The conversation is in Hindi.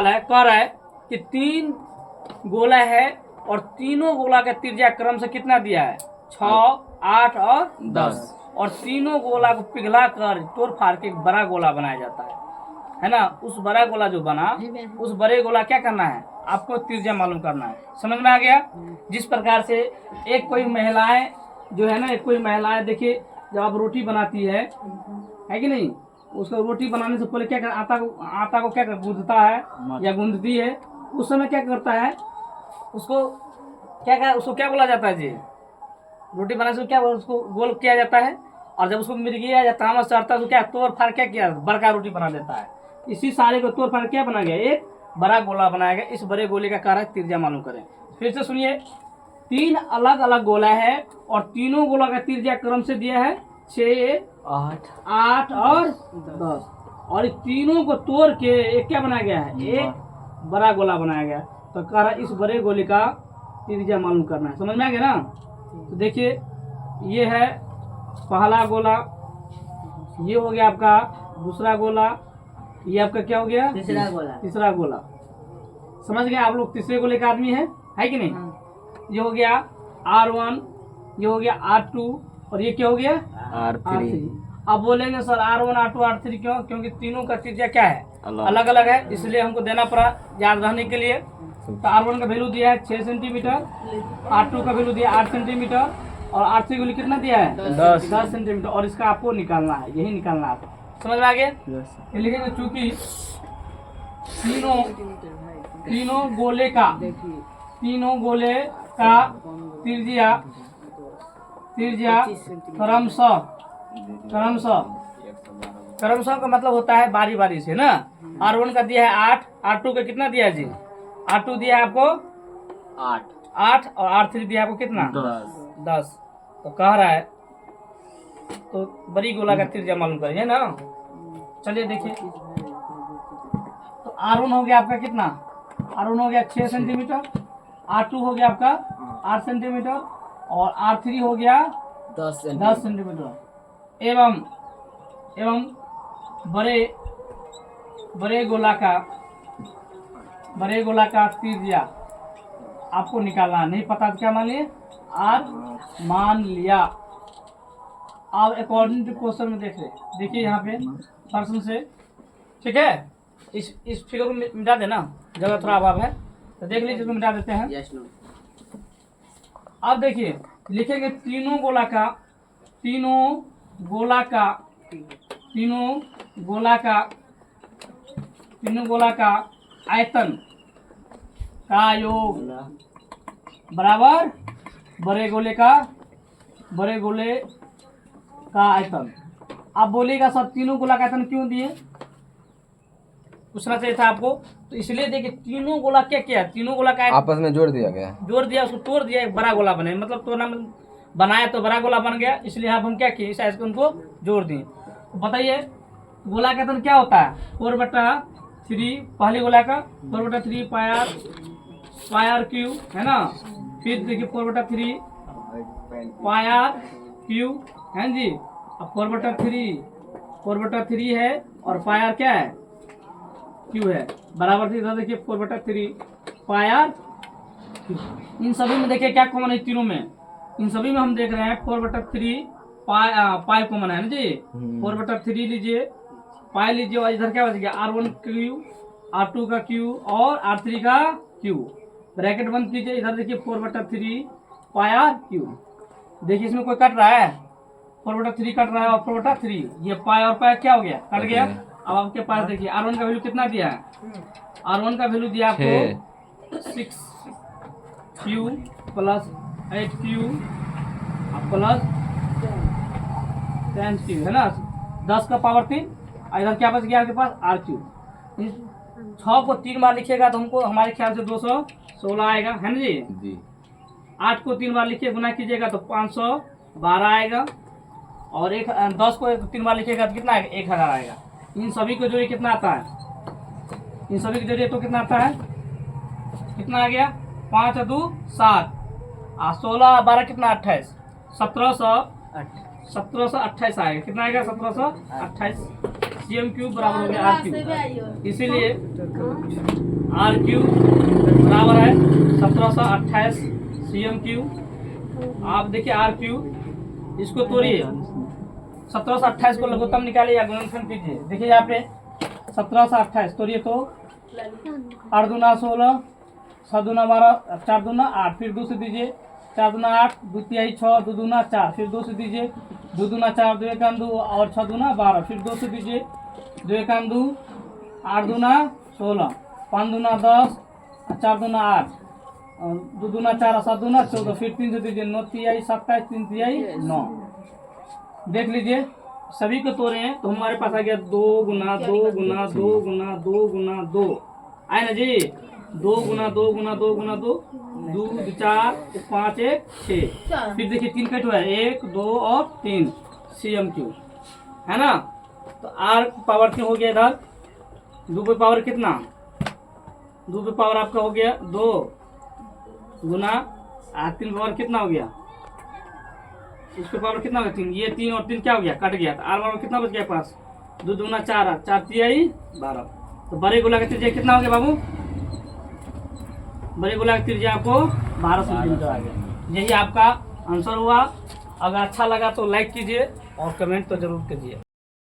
कह रहा है कि 3 गोला है और तीनों गोला का त्रिज्या क्रम से कितना दिया है 6, 8 और 10 और तीनों गोला को पिघला कर तोड़ फाड़ के एक बड़ा गोला बनाया जाता है ना। उस बड़ा गोला जो बना उस बड़े गोला क्या करना है आपको त्रिज्या मालूम करना है। समझ में आ गया। जिस प्रकार से एक कोई महिलाएं जो है ना, एक कोई महिलाएं देखिए जब आप रोटी बनाती है कि नहीं, उसको रोटी बनाने से पहले क्या कर आटा को क्या कर गूंथता है या गूंथती है। उस समय क्या करता है उसको क्या बोला जाता है जी, रोटी बनाने से क्या उसको गोल किया जाता है और जब उसको मिर्गिया या तामस चढ़ता है तो क्या तोड़ फाड़ क्या किया बड़का रोटी बना देता है। इसी सारे को तोड़ फाड़ क्या बना गया एक बड़ा गोला बनाया गया। इस बड़े गोले का कार्य त्रिज्या मालूम करें। फिर से सुनिए, 3 अलग अलग गोला है और तीनों गोला का त्रिज्या क्रम से दिया है 6, 8 और 10 और इस तीनों को तोड़ के एक क्या बनाया गया है एक बड़ा गोला बनाया गया। तो कह रहा इस बड़े गोले का त्रिज्या मालूम करना है। समझ में आ गया ना। तो देखिए ये है पहला गोला, ये हो गया आपका दूसरा गोला, ये आपका क्या हो गया तीसरा गोला। समझ गए आप लोग। तीसरे गोले का आदमी है कि नहीं। ये हो गया R1, ये हो गया R2 और ये क्या हो गया R3। अब बोलेंगे सर R1 R2 R3 क्यों, क्योंकि तीनों का त्रिज्या क्या है अलग अलग है, इसलिए हमको देना पड़ा याद रहने के लिए। तो R1 का वैल्यू दिया है 6 सेंटीमीटर, R2 का वैल्यू दिया 8 सेंटीमीटर और R3 का वैल्यू कितना दिया है 10 सेंटीमीटर और इसका आपको निकालना है, यही निकालना है आपको। समझ में आ गया। ये लिखेंगे चूंकि तीनों गोले का त्रिज्या क्रमशः का मतलब होता है बारी बारी से ना। R1 का दिया है 8, R2 का कितना दिया है जी, R2 दिया है आपको 8 और R3 दिया है आपको कितना 10। तो कह रहा है तो बड़ी गोला का त्रिज्या मालूम करिए ना। चलिए देखिए, तो R1 हो गया आपका कितना, R1 हो गया 6 सेंटीमीटर, R2 हो गया आपका 8 सेंटीमीटर और R3 हो गया 10 सेंटीमीटर। एवं बड़े गोला का त्रिज्या आपको निकालना नहीं पता तो क्या मान लिए R मान लिया। अब अकॉर्डिंग टू क्वेश्चन में देखिए यहाँ पे प्रश्न से, ठीक है। इस फिगर को मिटा देना, जगह थोड़ा अभाव है तो देख लीजिए, इसको मिटा देते हैं। अब देखिए लिखेंगे तीनों गोला का आयतन का योग बराबर बड़े गोले का आयतन। अब बोलेगा सर तीनों गोला का आयतन क्यों दिए, पूछना चाहिए था आपको। तो इसलिए देखिए तीनों गोला क्या किया, तीनों गोला का आपस में जोड़ दिया, उसको तोड़ दिया, एक बड़ा गोला बने, मतलब तोड़ना बनाया तो बड़ा गोला बन गया। इसलिए आप हम क्या किए इस आयतन को जोड़ दिए। तो बताइए गोला का आयतन क्या होता है 4/3, पहले गोला का 4/3 पायर क्यू है ना। फिर देखिए 4/3 पायर क्यू है जी। अब 4/3 है और पायर क्या है क्यू है, बराबर से इधर देखिए 4/3 पायर। इन सभी में देखिए क्या कॉमन है, तीनों में इन सभी में हम देख रहे हैं 4/3 पाई कॉमन है ना जी। 4/3 लीजिए, पाई लीजिए और इधर क्या बच गया R1 क्यू, R2 का क्यू और R3 का क्यू। ब्रैकेट बंद कीजिए, इधर देखिए 4/3 पायर क्यू। देखिए इसमें कोई कट रहा है 4/3 कट रहा है और 4/3 ये पाई और पाई क्या हो गया कट गया। अब आपके पास देखिए R1 का वैल्यू कितना दिया है, R1 का वैल्यू दिया आपको 6Q plus 8Q plus 10Q है ना, 10 का पावर 3। इधर क्या बच गया आपके पास RQ। 6 को 3 बार लिखिएगा तो हमको हमारे ख्याल से 216 आएगा है ना जी। 8 को 3 बार लिखिए गुना कीजिएगा तो 512 आएगा और 10 को 3 बार लिखिएगा तो कितना आएगा 1000 आएगा। इन सभी को जोड़िए कितना आता है, इन सभी को जोड़िए तो कितना आता है, कितना आ गया 5 और 2 7 और 16 और 12 कितना 28, 1728 आएगा। कितना आएगा 1728 CM क्यूब बराबर हो गया R क्यूब। इसीलिए आर क्यू बराबर है 1728 CM क्यू। आप देखिए आर क्यू, इसको तोड़िए, 1728 को लघुत्तम निकालिए या गुणनखंड कीजिए। देखिए यहाँ पे 1728 तोड़िए तो 8 दूना 16, 6 दूना 12, 4 दूना 8, फिर 2 से दीजिए, 4 दूना 8, 2 तिहाई 6, 2 दूना 4, फिर 2 से दीजिए, 2 दूना 4, 2 एकान 2 और 6 दूना 12, फिर 2 से दीजिए, 2 एकान 2, 8 दूना 16, 5 दूना 10, 4 दूना 8, 2 दूना 4, 7 दूना 14, फिर 3 से दीजिए, 9 तिहाई 27, 3 तिहाई 9। देख लीजिए सभी को तोड़े हैं तो हमारे पास आ गया 2 गुना 2 गुना 2 गुना 2 गुना 2, आए ना जी, 2 गुना 2 गुना 2 गुना 2, 2 4 5 1 6। फिर देखिए 3 कट हुआ है, 1 2 और 3 CM क्यू है ना। तो आर पावर क्यों हो गया इधर, 2 पे पावर कितना, 2 पे पावर आपका हो गया 2 गुना 3 पावर कितना हो गया, इसके पावर कितना हो गया 3, ये 3 और 3 क्या हो गया, कट गया। तो आर पावर कितना बच गया पास, 2 दूना 4, 4 तिहाई 12। तो बड़े गोला का त्रिज्या कितना हो गया बाबू, बड़े गोला का त्रिज्या आपको 12 सेंटीमीटर आ गया। यही आपका आंसर हुआ। अगर अच्छा लगा तो लाइक कीजिए और कमेंट तो जरूर कीजिए।